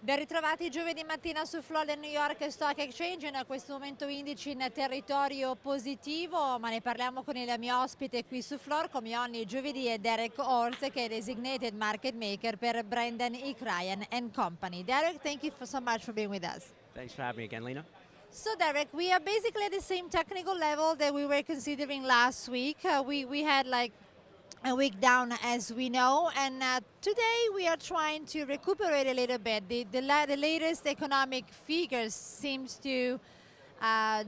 Ben ritrovati giovedì mattina su floor del New York Stock Exchange, in questo momento indici in territorio positivo, ma ne parliamo con il mio ospite qui su floor, come ogni giovedì è Derek Orth, che è Designated Market Maker per Brandon E. Cryan and Company. Derek, thank you so much for being with us. Thanks for having me again, Lina. So Derek, we are basically at the same technical level that we were considering last week. We had like a week down, as we know, and today we are trying to recuperate a little bit. The latest economic figures seems to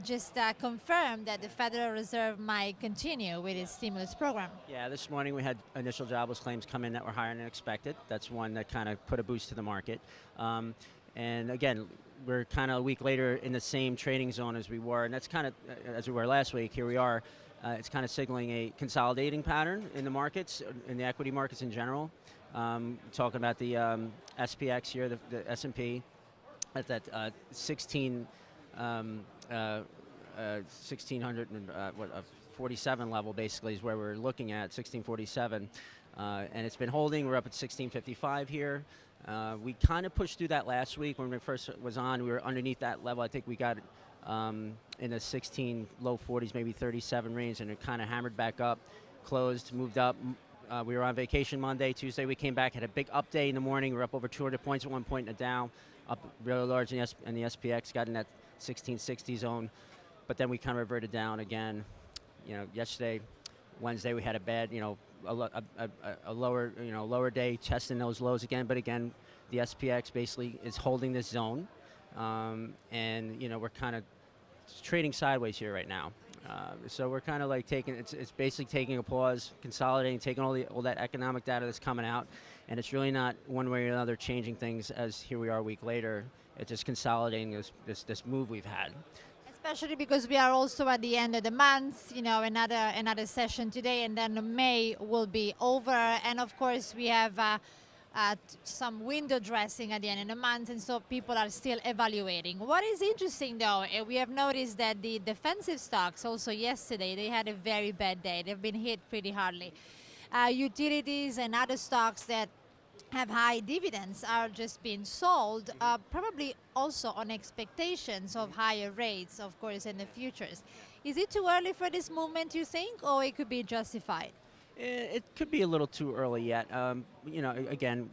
just confirm that the Federal Reserve might continue with its stimulus program. Yeah, this morning we had initial jobless claims come in that were higher than expected. That's one that kind of put a boost to the market. And again, we're kind of a week later in the same trading zone as we were, and that's kind of as we were last week. Here we are. It's kind of signaling a consolidating pattern in the markets, in the equity markets in general. Talking about the SPX here, the S&P, at that 1647 level basically is where we're looking at, 1647. And it's been holding. We're up at 1655 here. We kind of pushed through that last week when we first was on. We were underneath that level. I think we got in the 16, low 40s, maybe 37 range, and it kind of hammered back up, closed, moved up. We were on vacation Monday. Tuesday we came back, had a big up day in the morning. We were up over 200 points at one point in the Dow, up really large in the SPX, got in that 1660 zone, but then we kind of reverted down again. You know, yesterday, Wednesday, we had a bad, a lower day, testing those lows again. But again, the SPX basically is holding this zone, and we're kind of trading sideways here right now. So we're kind of like it's basically taking a pause, consolidating, taking all that economic data that's coming out, and it's really not one way or another changing things. As here we are a week later, it's just consolidating this move we've had. Especially because we are also at the end of the month, another session today, and then May will be over. And of course, we have some window dressing at the end of the month, and so people are still evaluating. What is interesting, though, we have noticed that the defensive stocks also yesterday, they had a very bad day. They've been hit pretty hardly. Utilities and other stocks that have high dividends are just being sold, probably also on expectations of higher rates, of course, in the futures. Is it too early for this movement, you think, or it could be justified? It could be a little too early yet. Again,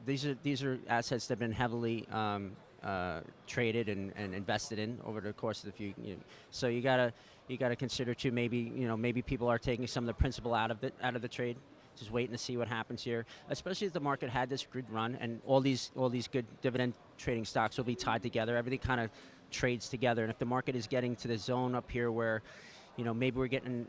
these are assets that have been heavily traded and invested in over the course of the few. So you gotta consider too. Maybe people are taking some of the principal out of the trade. Just waiting to see what happens here, especially if the market had this good run and all these good dividend trading stocks will be tied together. Everything kind of trades together, and if the market is getting to the zone up here where, maybe we're getting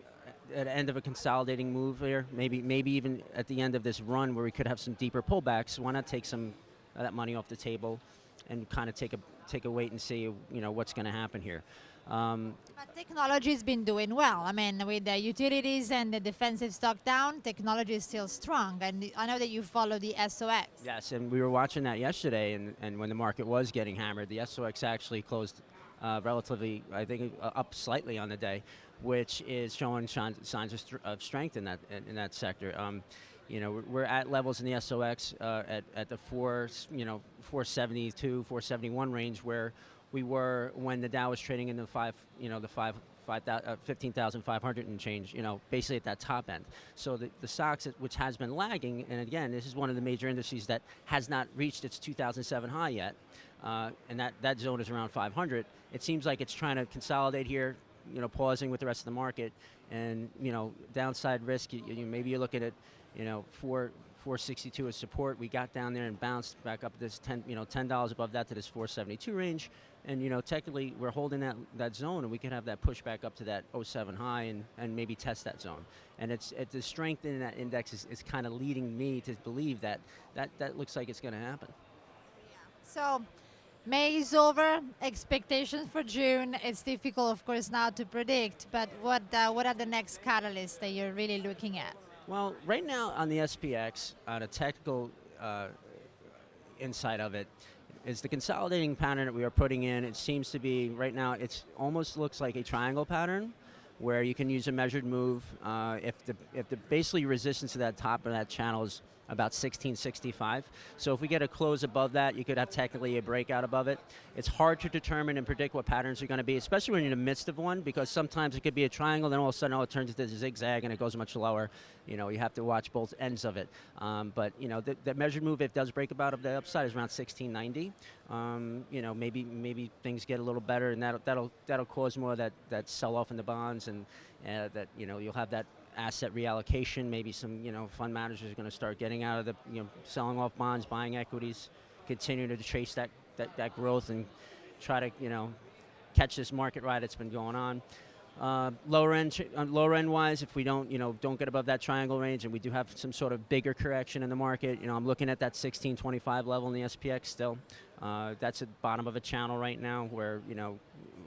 at the end of a consolidating move here, maybe even at the end of this run where we could have some deeper pullbacks. Why not take some of that money off the table and kind of take a wait and see, what's going to happen here. But technology has been doing well. I mean, with the utilities and the defensive stock down, technology is still strong. And I know that you follow the SOX. Yes, and we were watching that yesterday, and when the market was getting hammered, the SOX actually closed relatively, I think, up slightly on the day, which is showing signs of strength in that sector. We're at levels in the SOX at the 472, 471 range where we were when the Dow was trading in the 15,500 and change, basically at that top end. So the stocks, which has been lagging, and again, this is one of the major indices that has not reached its 2007 high yet, and that zone is around 500. It seems like it's trying to consolidate here, pausing with the rest of the market, and downside risk. Maybe you're looking at 462 as support. We got down there and bounced back up this $10 above that to this 472 range. And technically we're holding that zone, and we could have that push back up to that '07 high and maybe test that zone. And it's the strength in that index is kind of leading me to believe that looks like it's going to happen. So May is over. Expectations for June. It's difficult, of course, now to predict. But what are the next catalysts that you're really looking at? Well, right now on the SPX, on a technical inside of it, is the consolidating pattern that we are putting in. It seems to be, right now, it almost looks like a triangle pattern, where you can use a measured move. If the basically resistance to that top of that channel is about 1665. So if we get a close above that, you could have technically a breakout above it. It's hard to determine and predict what patterns are going to be, especially when you're in the midst of one, because sometimes it could be a triangle, then all of a sudden, oh, it turns into a zigzag and it goes much lower. You know, you have to watch both ends of it. But you know, the measured move, if it does break about of the upside, is around 1690. You know, maybe things get a little better, and that'll cause more of that sell off in the bonds, and that, you know, you'll have that asset reallocation. Maybe some, you know, fund managers are going to start getting out of the, you know, selling off bonds, buying equities, continuing to chase that growth and try to, you know, catch this market ride that's been going on. Lower end wise, if we don't get above that triangle range, and we do have some sort of bigger correction in the market, you know, I'm looking at that 1625 level in the SPX still. That's at the bottom of a channel right now, where, you know,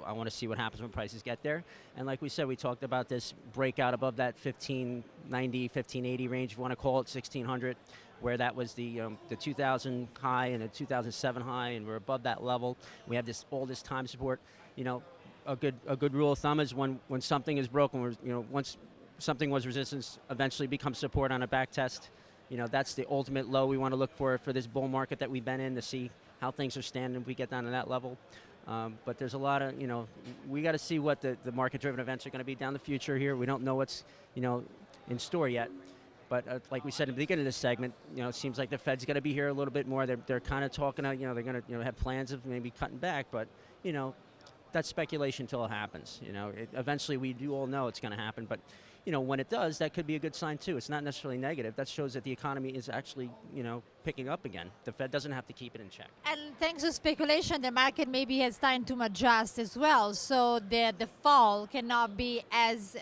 I want to see what happens when prices get there. And like we said, we talked about this breakout above that 1590, 1580 range, if you want to call it 1600, where that was the 2000 high and the 2007 high, and we're above that level. We have all this time support. You know, a good rule of thumb is when something is broken, you know, once something was resistance, eventually becomes support on a back test. You know, that's the ultimate low we want to look for this bull market that we've been in, to see how things are standing if we get down to that level. But there's a lot of, you know, we got to see what the market-driven events are going to be down the future here. We don't know what's, you know, in store yet. But like we said in the beginning of this segment, you know, it seems like the Fed's going to be here a little bit more. They're kind of talking, you know, they're going to, you know, have plans of maybe cutting back, but, you know, that's speculation until it happens. You know, eventually we do all know it's going to happen, but, you know, when it does, that could be a good sign too. It's not necessarily negative. That shows that the economy is actually, you know, picking up again. The Fed doesn't have to keep it in check. And thanks to speculation, the market maybe has time to adjust as well. So the fall cannot be as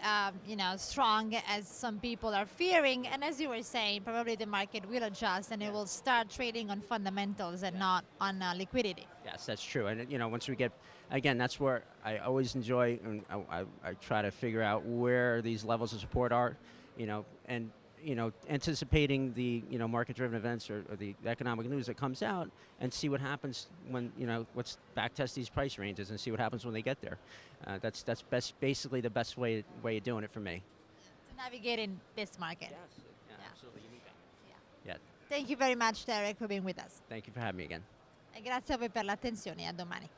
you know, strong as some people are fearing. And as you were saying, probably the market will adjust and it will start trading on fundamentals and not on liquidity. Yes, that's true. And, you know, once we get, again, that's where I always enjoy, and I try to figure out where these levels of support are, you know, and, you know, anticipating the, you know, market-driven events or the economic news that comes out, and see what happens when, you know, let's backtest these price ranges and see what happens when they get there. That's basically the best way of doing it for me. To navigate in this market. Yes, yeah, absolutely. You need that. Yeah. Thank you very much, Derek, for being with us. Thank you for having me again. E grazie a voi per l'attenzione e a domani.